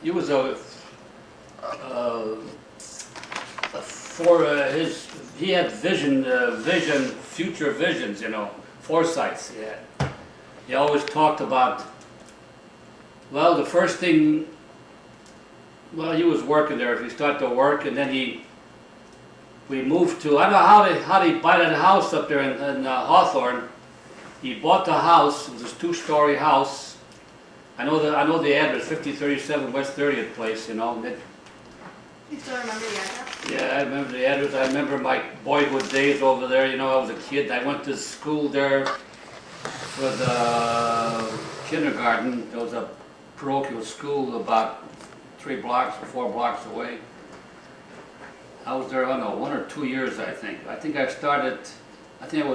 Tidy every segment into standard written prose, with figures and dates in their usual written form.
he was uh, for he had future visions, foresights. Yeah, he always talked about. Well, the first thing. Well, he was working there. He started to work, and then we moved to. I don't know how they buy that house up there in Hawthorne. He bought the house. It was this 2-story house. I know the address, 5037 West 30th Place. You still remember the address? Yeah, I remember the address. I remember my boyhood days over there. I was a kid. I went to school there for the kindergarten. There was a parochial school about 3 blocks or 4 blocks away. I was there, I don't know, 1 or 2 years, I think. I think I was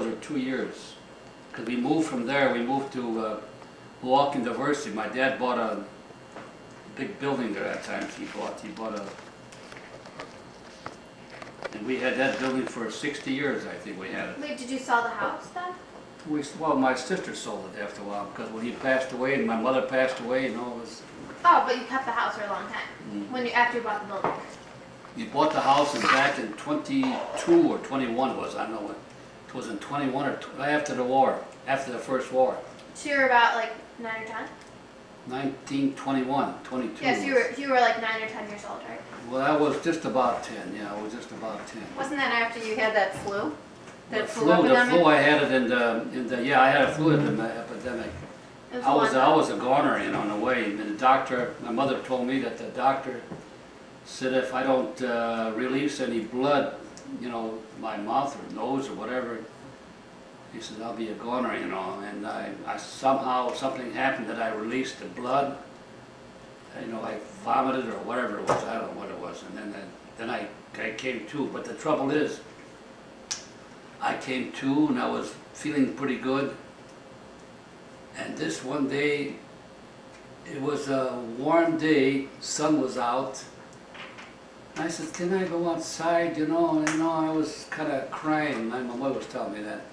there 2 years. Because we moved from there, we moved to Milwaukee University. My dad bought a big building there at that time. He bought and we had that building for 60 years, I think we had it. Wait, did you sell the house then? Well, my sister sold it after a while, because when he passed away and my mother passed away, it was... Oh, but you kept the house for a long time, after you bought the building. We bought the house back in 22 or 21 was, I don't know what. It was in 21 or right after the war, after the first war. So you were about like 9 or 10? 1921, 22. Yes, you were like 9 or 10 years old, right? Well, I was just about 10, yeah, I was just about 10. Wasn't that after you had that flu? The flu, I had it in the, I had a flu epidemic. I was a goner, in a way. And the doctor, my mother told me that the doctor said if I don't release any blood, my mouth or nose or whatever, he said I'll be a goner, And I somehow something happened that I released the blood. I vomited or whatever it was. I don't know what it was. And then I came to. But the trouble is, I came to and I was feeling pretty good. And this one day, it was a warm day, sun was out. I said, can I go outside, And I was kind of crying. My mother was telling me that.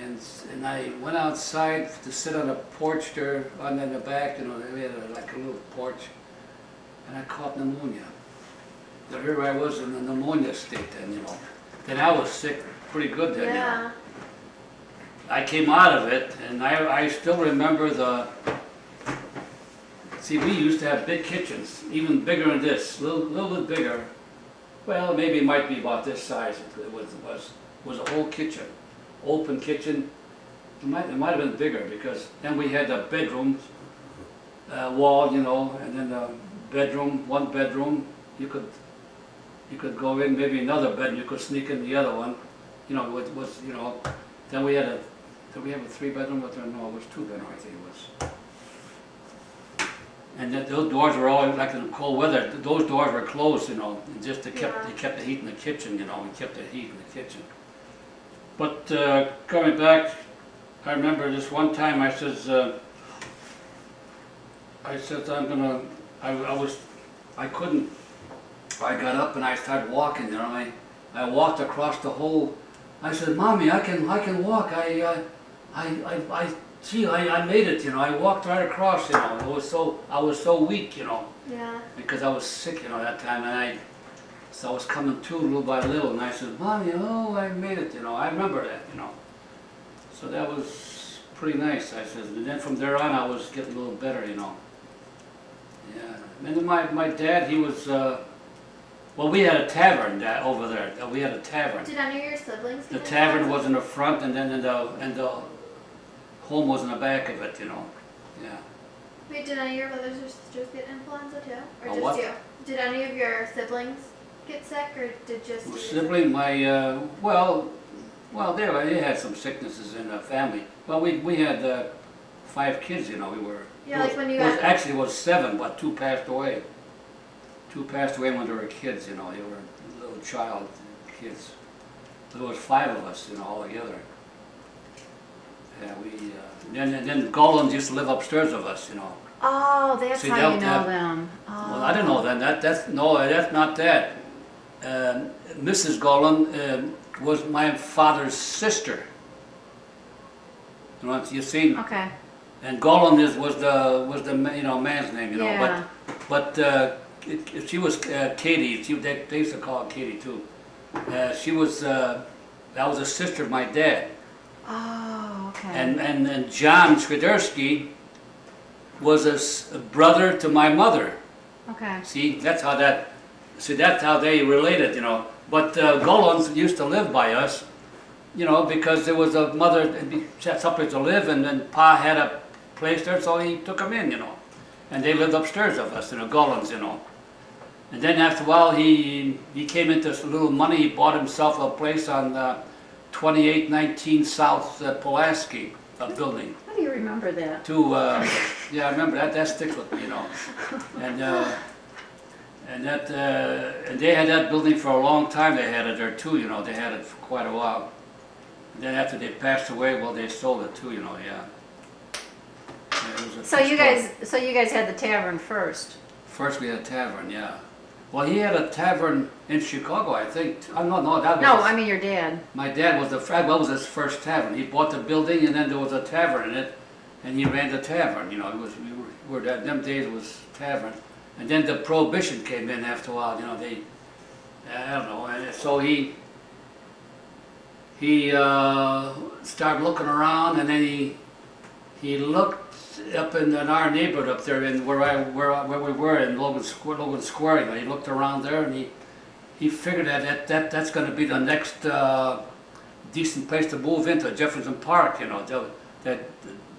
And I went outside to sit on a porch there, in the back, we had like a little porch. And I caught pneumonia. So here I was in the pneumonia state then, Then I was sick pretty good then, Yeah. I came out of it, and I still remember see, we used to have big kitchens, even bigger than this, a little bit bigger. Well, maybe it might be about this size. It was a whole kitchen, open kitchen. It might have been bigger, because then we had the bedrooms, wall, and then the bedroom, one bedroom. You could go in, maybe another bed, and you could sneak in the other one. Then we had did we have a 3-bedroom? No, it was 2-bedroom, I think it was. And those doors were always, like in the cold weather, those doors were closed, just they kept the heat in the kitchen, we kept the heat in the kitchen. But coming back, I remember this one time I says, I got up and I started walking, I walked across the whole. I said, Mommy, I can walk. I made it. I walked right across. I was so weak. Yeah. Because I was sick. That time, and I was coming to little by little. And I said, Mommy, I made it. I remember that. So that was pretty nice. I said, and then from there on, I was getting a little better. Yeah. And then my dad, he was. Well, we had a tavern over there. We had a tavern. Did any of your siblings get The tavern was in the front, and then the home was in the back of it, Yeah. Wait, did any of your brothers or sisters get influenza too? Or A just what? you? Did any of your siblings get sick, or did just you? Sibling, they had some sicknesses in the family. Well, we had 5 kids, we were. Yeah, like when you Actually, it was 7, but 2 passed away. 2 passed away when they were kids, they were little child kids. There was 5 of us, all together. Yeah, and then Gollums used to live upstairs of us, Oh, that's See, how you they'll- know them. Oh. Well, I don't know then. That's not that. Mrs. Gollum was my father's sister. You seen? Okay. And Gollum was the man's name, Yeah. but she was Katie. They used to call her Katie too. She was that was a sister of my dad. Oh, okay. And John Swiderski was a brother to my mother. Okay. See, that's how they related, you know. But Gollans used to live by us, you know, because there was a mother had someplace to live, and then Pa had a place there, so he took them in, you know. And they lived upstairs of us, you know, Gollans, you know. And then after a while, he came into a little money. He bought himself a place on 2819 South Pulaski, a building. How do you remember that? Yeah, I remember that. That sticks with me, you know. And they had that building for a long time. They had it there too, you know. They had it for quite a while. And then after they passed away, well, they sold it too, you know. Yeah. It was a So you guys had the tavern first. First we had a tavern, yeah. Well, he had a tavern in Chicago, I think. No, that was. No, I mean your dad. My dad was that was his first tavern. He bought the building, and then there was a tavern in it, and he ran the tavern. You know, we were them days it was tavern, and then the prohibition came in after a while. You know, I don't know, and so he started looking around, and then he looked up in our neighborhood up there, in where we were in Logan Square. You know, he looked around there, and he figured that's going to be the next decent place to move into, Jefferson Park. You know, that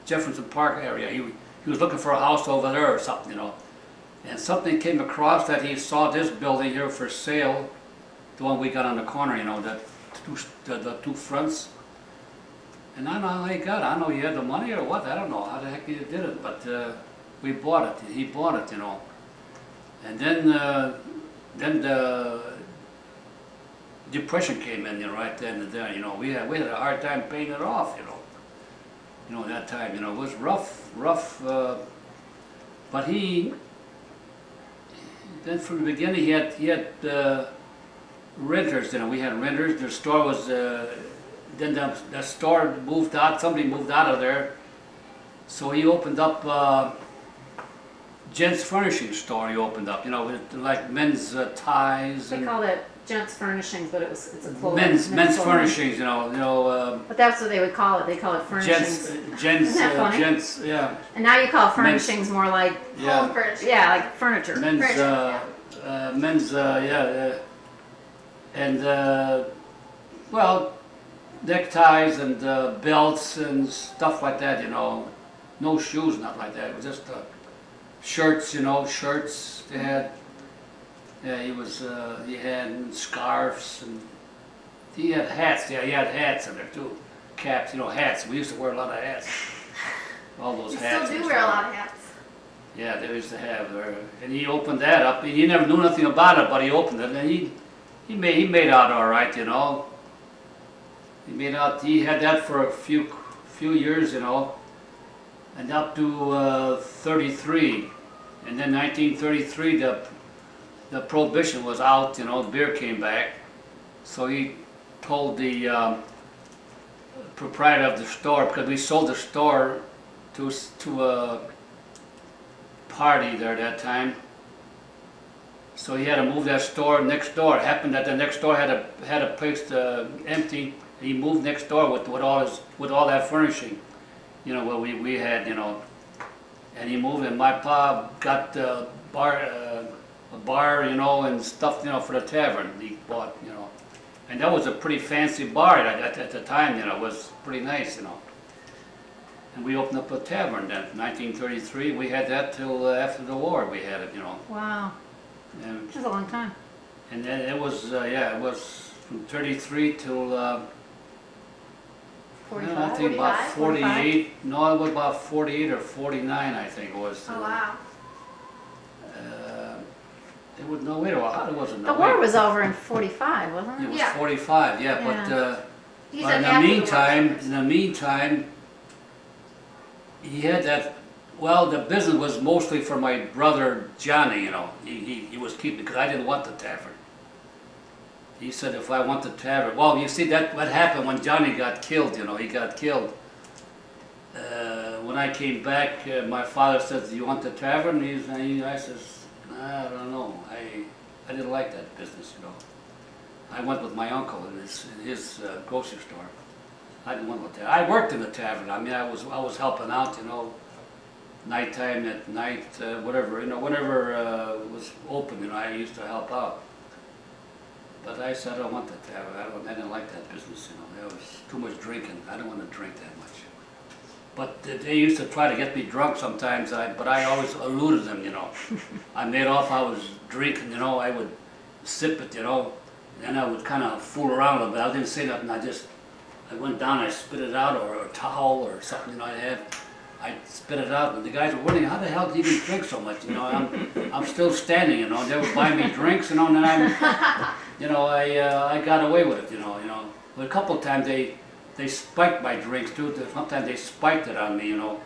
Jefferson Park area. He was looking for a house over there or something. You know, and something came across that he saw this building here for sale, the one we got on the corner. You know, the two fronts. And I don't know how he got it. I don't know he had the money or what. I don't know how the heck he did it. But we bought it. He bought it, you know. And then the Depression came in, you know, right then and there. You know, we had a hard time paying it off, you know. You know, that time, you know, it was rough. But then from the beginning, he had renters. You know, we had renters. The store was. Then the store moved out, somebody moved out of there, so he opened up gents furnishing store. He opened up, you know, with like men's ties. They called it Gents Furnishings, but it's a clothing. Men's furnishings, you know. But that's what they would call it. They call it furnishings. Gents, Isn't that funny? gents, yeah. And now you call furnishings more like Home furnishing. yeah, like furniture. Men's, well, neckties and belts and stuff like that, you know. No shoes, not like that. It was just shirts, you know, shirts they had. Yeah, he had scarves, and he had hats. Yeah, he had hats in there too. Caps, you know, hats. We used to wear a lot of hats. All those You hats. still do wear a lot of hats. Yeah, they used to have. And he opened that up. He never knew nothing about it, but he opened it, and he made out all right, you know. He had that for a few years, you know, and up to 33. And then 1933, the prohibition was out, you know, beer came back. So he told the proprietor of the store, because we sold the store to a party there that time. So he had to move that store next door. It happened that the next door had a place empty. He moved next door with all that furnishing, you know, what we had, you know. And he moved, and my pa got a bar, you know, and stuff, you know, for the tavern. He bought, you know, and that was a pretty fancy bar at the time, you know. It was pretty nice, you know. And we opened up a tavern then, 1933. We had that till after the war. We had it, you know. Wow. And, That's a long time. and then it was, it was from 33 till. 45? I think about 45? 48. No, it was about 48 or 49, I think it was. Oh wow. It was no wait a while. It wasn't. The war was over in 45, wasn't It it? was Yeah. 45, yeah. Yeah. But He but said in the after meantime, he had that. Well, the business was mostly for my brother Johnny. You know, he was keeping because I didn't want the tavern. He said if I want the tavern, well, you see that what happened when Johnny got killed. You know, he got killed. When I came back, my father said, "Do you want the tavern?" I says, I don't know. I didn't like that business, you know. I went with my uncle in his grocery store. I didn't want with that. I worked in the tavern. I mean, I was helping out, you know, nighttime at night, whatever, you know, whenever it was open, you know, I used to help out. But I said I don't want the tavern. I didn't like that business, you know. There was too much drinking. I don't want to drink that much. But they used to try to get me drunk sometimes, but I always eluded them, you know. I made off I was drinking, you know, I would sip it, you know, and I would kind of fool around a little bit. I didn't say nothing, I went down, I spit it out, or a towel or something, you know, I spit it out, and the guys were wondering, how the hell do you even drink so much, you know, I'm still standing, you know, and they would buy me drinks, you know, and then you know, I got away with it, you know. But a couple of times they spiked my drinks too. Sometimes they spiked it on me, you know.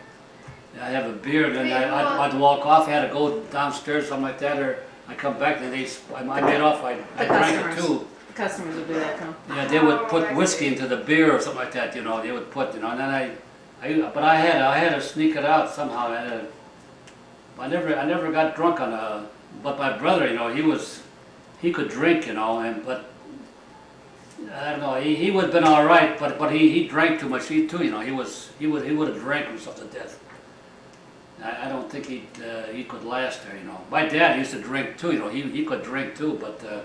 I have a beer, and then I'd walk off. I had to go downstairs, something like that, or I come back, and I made off. I drank it too. The customers would do that too. Yeah, they would put whiskey into the beer or something like that, you know. They would put, you know, and then but I had to sneak it out somehow. I never got drunk but my brother, you know, he could drink, you know, but I don't know. He would have been all right, but he drank too much. He too, you know. He would have drank himself to death. I don't think he could last there, you know. My dad used to drink too, you know. He could drink too, but you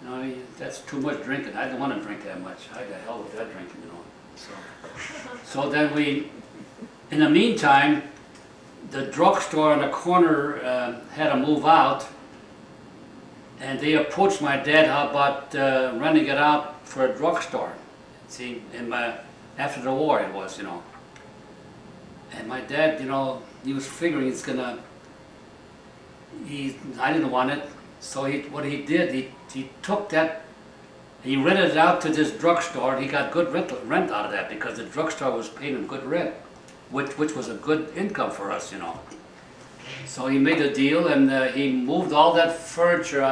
know, that's too much drinking. I didn't want to drink that much. I got hell with that drinking, you know. So then in the meantime, the drugstore on the corner had to move out. And they approached my dad, how about renting it out for a drugstore? See, after the war it was, you know. And my dad, you know, he was figuring I didn't want it. So what he did, he took that, he rented it out to this drugstore, and he got good rent out of that because the drugstore was paying him good rent, which was a good income for us, you know. So he made a deal, and he moved all that furniture,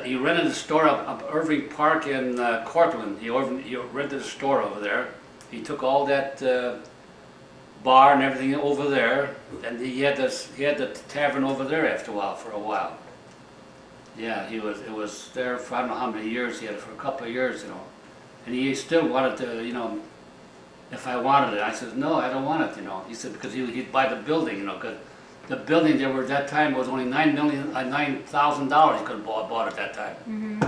he rented a store up Irving Park in Cortland. He rented a store over there. He took all that bar and everything over there, and he had the tavern over there after for a while. Yeah, it was there for I don't know how many years. He had it for a couple of years, you know. And he still wanted to, you know, if I wanted it. I said, no, I don't want it, you know. He said, because he'd buy the building, you know, because the building there at that time was only $9,000 he could have bought at that time. Mm-hmm.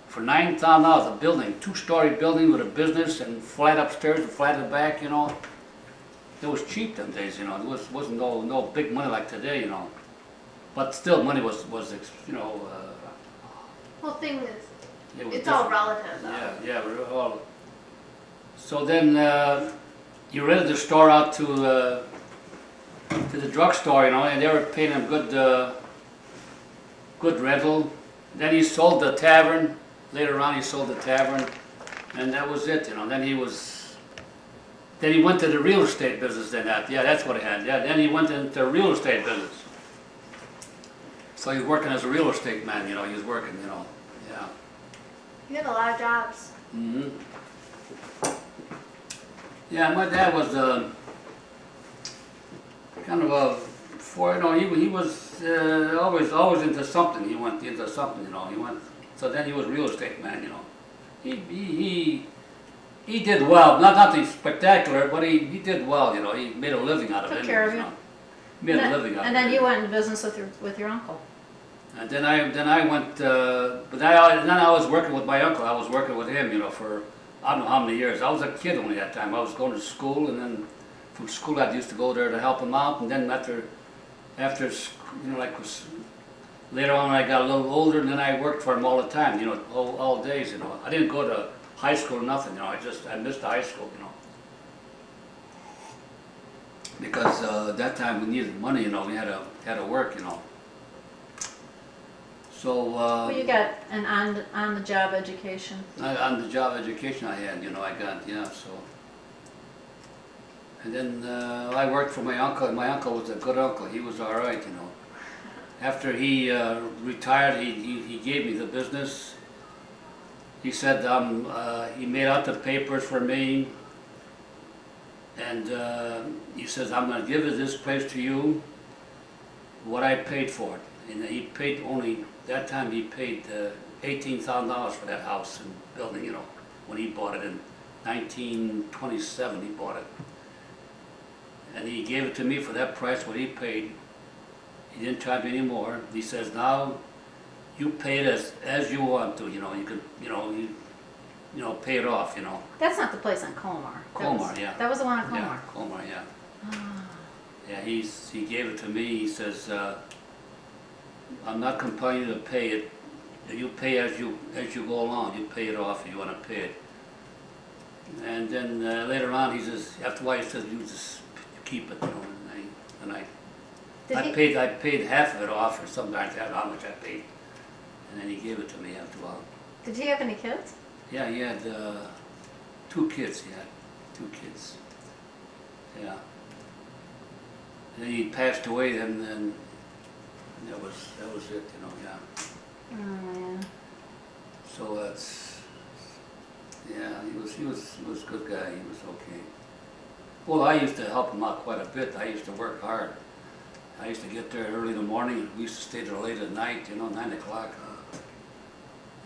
For $9,000 a building, two-story building with a business and flat upstairs and flat in the back, you know. It was cheap them days, you know. It wasn't no big money like today, you know. But still, money was you know. Whole thing is, It's it's all relative though. Yeah, we're all. So then you rented the store out to the drugstore, you know, and they were paying him good rental. Then he sold the tavern. Later on, he sold the tavern, and that was it, you know. Then he went to the real estate business. That's what he had. Yeah, then he went into the real estate business. So he was working as a real estate man, you know. He was working, you know. Yeah. You had a lot of jobs. Mm-hmm. Yeah, my dad was kind of he was always into something. He went into something, you know. So then he was a real estate man, you know. He did well, nothing spectacular, but he did well, you know. He made a living out of it. Took care of you. You know. Made a living out of it. And then you went into business with your uncle. And then I went, but then I was working with my uncle. I was working with him, you know, for I don't know how many years. I was a kid only that time. I was going to school, and then from school I used to go there to help him out. And then after you know, later on when I got a little older, and then I worked for him all the time, you know, all days, you know. I didn't go to high school or nothing, you know. I missed high school, you know. Because at that time we needed money, you know. We had to work, you know. So Well, you got an on-the-job education. On the job education I had, you know, so. And then I worked for my uncle, and my uncle was a good uncle. He was all right, you know. After he retired, he gave me the business. He said he made out the papers for me, and he says, I'm going to give this place to you, what I paid for it. And he paid only, that time he paid $18,000 for that house and building, you know, when he bought it in 1927, he bought it. And he gave it to me for that price, what he paid. He didn't charge me any more. He says, now you pay it as you want to, you know, you could, you know, pay it off, you know. That's not the place on Colmar. Colmar, yeah. That was the one on Yeah, Colmar. Colmar, yeah. Ah. Yeah, he gave it to me, he says, I'm not compelling you to pay it. You pay as you go along, you pay it off if you want to pay it. And then later on, he says, after a while, he says, you just keep it, you know, and I paid half of it off or something like that, how much I paid. And then he gave it to me after a while. Did he have any kids? Yeah, he had 2 kids, he had 2 kids. Yeah. And then he passed away, and then that was it, you know, yeah. Oh, yeah. So that's, yeah, he was a good guy, he was okay. Well, I used to help him out quite a bit. I used to work hard. I used to get there early in the morning, and we used to stay there late at night, you know, 9 o'clock.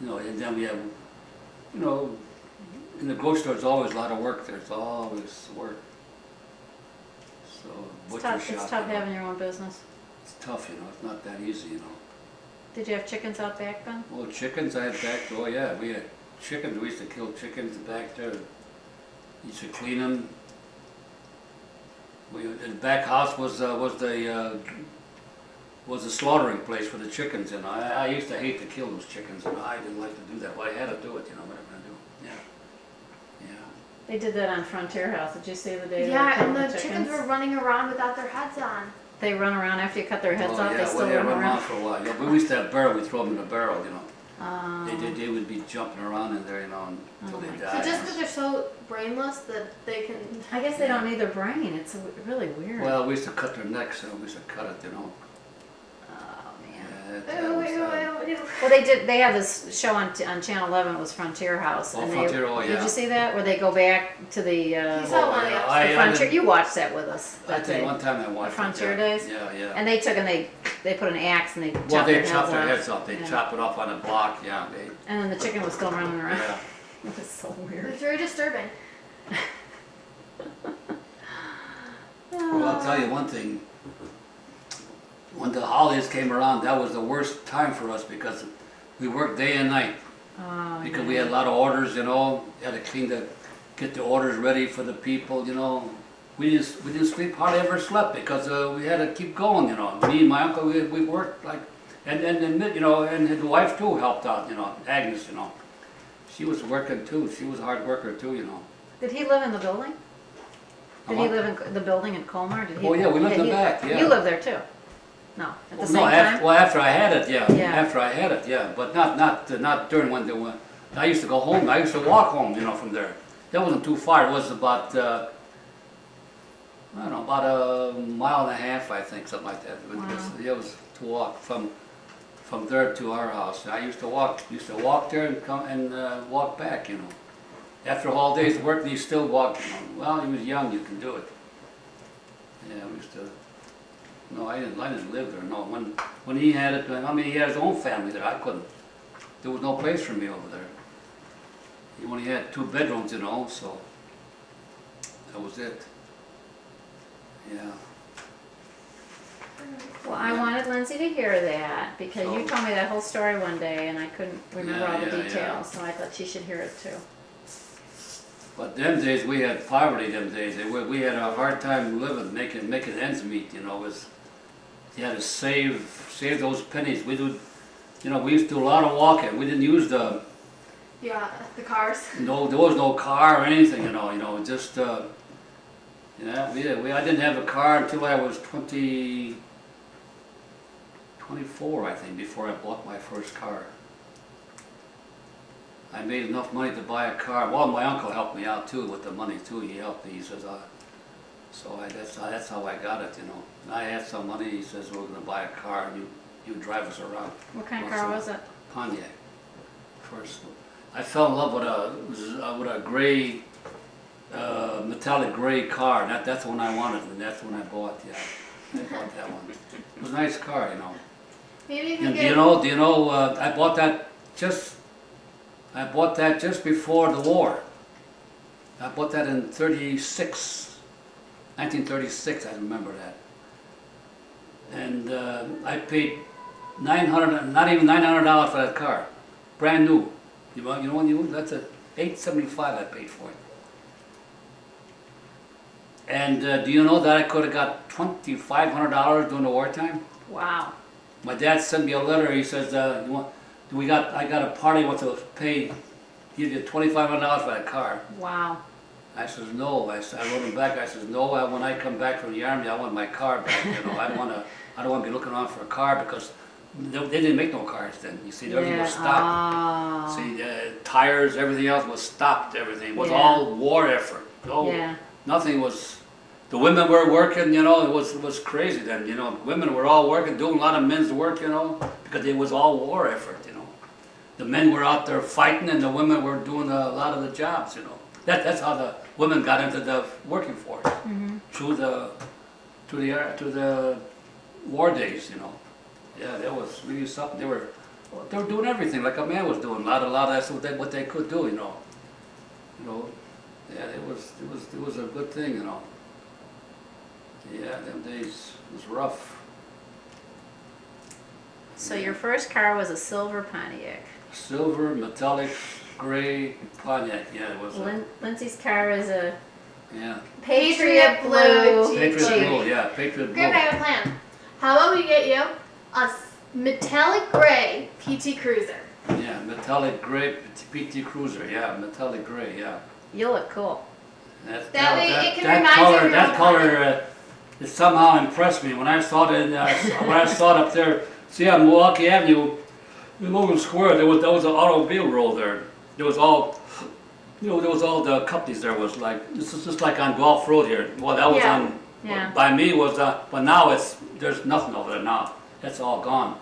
You know, and then we have, you know, in the grocery store, there's always a lot of work. There's always work. So, butcher shop. It's tough you know, having your own business. it's tough, you know, it's not that easy, you know. Did you have chickens out back then? Well, chickens I had back, oh yeah, we had chickens, we used to kill chickens back there. Used to clean them. The back house was the slaughtering place for the chickens, and I used to hate to kill those chickens, and I didn't like to do that, but I had to do it, you know, what I'm gonna do, yeah. Yeah. They did that on Frontier House. Did you see the day they were Yeah, killing and the the chickens were running around without their heads on. They run around after you cut their heads Oh, off. yeah, They still well, they run run around. for a while, yeah, but we used to have barrel, we throw them in a barrel, you know. Um, They would be jumping around in there, you know, until Oh they my died. So just because they're so brainless that they can. I guess they don't need their brain. It's really weird. Well, we used to cut their necks, we used to cut it, you know. Oh man. Yeah, that was, Well, they did. They have this show on Channel 11. It was Frontier House. Oh, and Frontier, they, oh, Did yeah. you see that? Where they go back to the, You saw one of the yeah, episodes. I Frontier. didn't- You watched that with us I that think day. one time I watched Frontier it, days? Yeah, yeah. And they took and they put an axe and they chopped Well, they their chop heads their off. heads off, they Yeah. chop it off on a block, yeah, And then the chicken was still running around. yeah. It was so weird. It's very disturbing. Well, I'll tell you one thing, when the holidays came around, that was the worst time for us because we worked day and night. Oh, Because yeah. we had a lot of orders, you know, had to get the orders ready for the people, you know. We didn't sleep, hardly ever slept because we had to keep going, you know. Me and my uncle, we worked like, and you know, and his wife too helped out, you know, Agnes, you know. She was working too, she was a hard worker too, you know. Did he live in the building? Did he Uh-huh. live in the building in Colmar? Did he? Oh, yeah, we lived in the back, yeah. You lived there too? No, at the same No, time? well, after I had it, yeah. Yeah. After I had it, yeah. But not during when they went. I used to go home. I used to walk home, you know, from there. That wasn't too far. It was about I don't know, about a mile and a half, I think, something like that. It was to walk from there to our house. I used to walk there and come and walk back, you know. After a whole day's work, you still walk. You know. Well, he was young. You can do it. Yeah, we used to. No, I didn't live there. No, when he had it, I mean, he had his own family there. I couldn't. There was no place for me over there. He only had 2 bedrooms, you know, so that was it. Yeah. Well, I wanted Lindsay to hear that because you So- told me that whole story one day and I couldn't remember Yeah, all the yeah, details, yeah. so I thought she should hear it too. But them days we had poverty. Them days we had a hard time living, making ends meet. You know, you had to save those pennies. We used to do a lot of walking. We didn't use Yeah, the cars. there was no car or anything. You know, just yeah. I didn't have a car until I was 24, I think, before I bought my first car. I made enough money to buy a car. Well, my uncle helped me out too with the money too. He helped me. He says, that's how I got it, you know. And I had some money. He says, we're going to buy a car and you drive us around. What kind of Once car in a was it? Pontiac. First, I fell in love with a gray, metallic gray car. And that's the one I wanted, and that's the one I bought. Yeah. I bought that one. It was a nice car, you know. Maybe you can And get. do you know, I bought that just before the war. I bought that in 1936, I remember that. And I paid $900, not even $900 for that car, brand new. You know when that's a $875 I paid for it. And do you know that I could have got $2,500 during the wartime? Wow. My dad sent me a letter. He says, I got a party want to give you $2,500 for that car. Wow. I says no. I wrote him back. I says no. When I come back from the army, I want my car back. You know, I don't want to be looking around for a car because they didn't make no cars then. You see, everything was stopped. Oh. See, tires, everything else was stopped. Everything was Yeah. all war effort. No, Yeah. nothing was. The women were working. You know, it was crazy then. You know, women were all working, doing a lot of men's work. You know, because it was all war effort. You know, the men were out there fighting, and the women were doing a lot of the jobs. You know. That's how the women got into the working force through the war days, you know. Yeah, that was really something. They were doing everything like a man was doing. A lot of that's what they could do, you know. You know, yeah, it was a good thing, you know. Yeah, them days was rough. So your first car was a silver Pontiac. Silver, metallic, gray Pontiac. Yeah, it was. Lindsay's car is a Yeah. Patriot Blue. Patriot Jeep. Blue. Yeah, Patriot Blue. Grandpa, I have a plan. How about we get you a metallic gray PT Cruiser? Yeah, metallic gray PT Cruiser. Yeah, metallic gray. Yeah. You look cool. That way it can remind you of your That own color, it somehow impressed me when I saw it. When I saw it up there, see on Milwaukee Avenue, in Logan Square, there was an automobile row there. There was all, you know, there was all the companies there. Was like this is just like on Gulf Road here. Well, that was Yeah. on. Yeah. By me was, but now there's nothing over there now. That's all gone.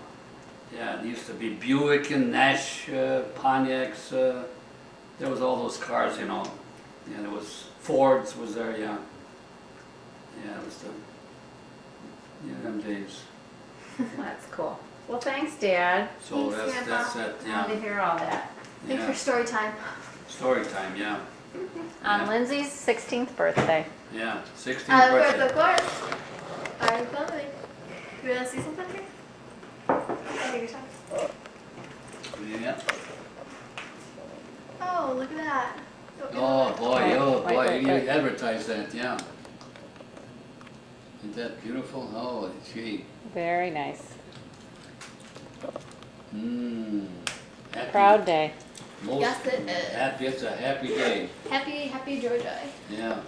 Yeah, it used to be Buick and Nash, Pontiacs. There was all those cars, you know. Yeah, there was Fords was there, yeah. Yeah, it was them days. That's cool. Well, thanks, Dad. So Thanks, that's Grandpa. it, Glad to yeah. hear all that. Thanks Yeah. for story time. Story time, yeah. On Yeah. Lindsay's 16th birthday. Yeah, 16th Of course, birthday. of course. Are you coming? You want to see something here? Take your time. Yeah. Oh, look at that. Oh boy, Wait, you wait. advertised that, yeah. Isn't that beautiful? Oh, gee. Very nice. Mmm. Proud day. Most Yes, it is. happy, it's a happy day. Happy Georgia. Yeah.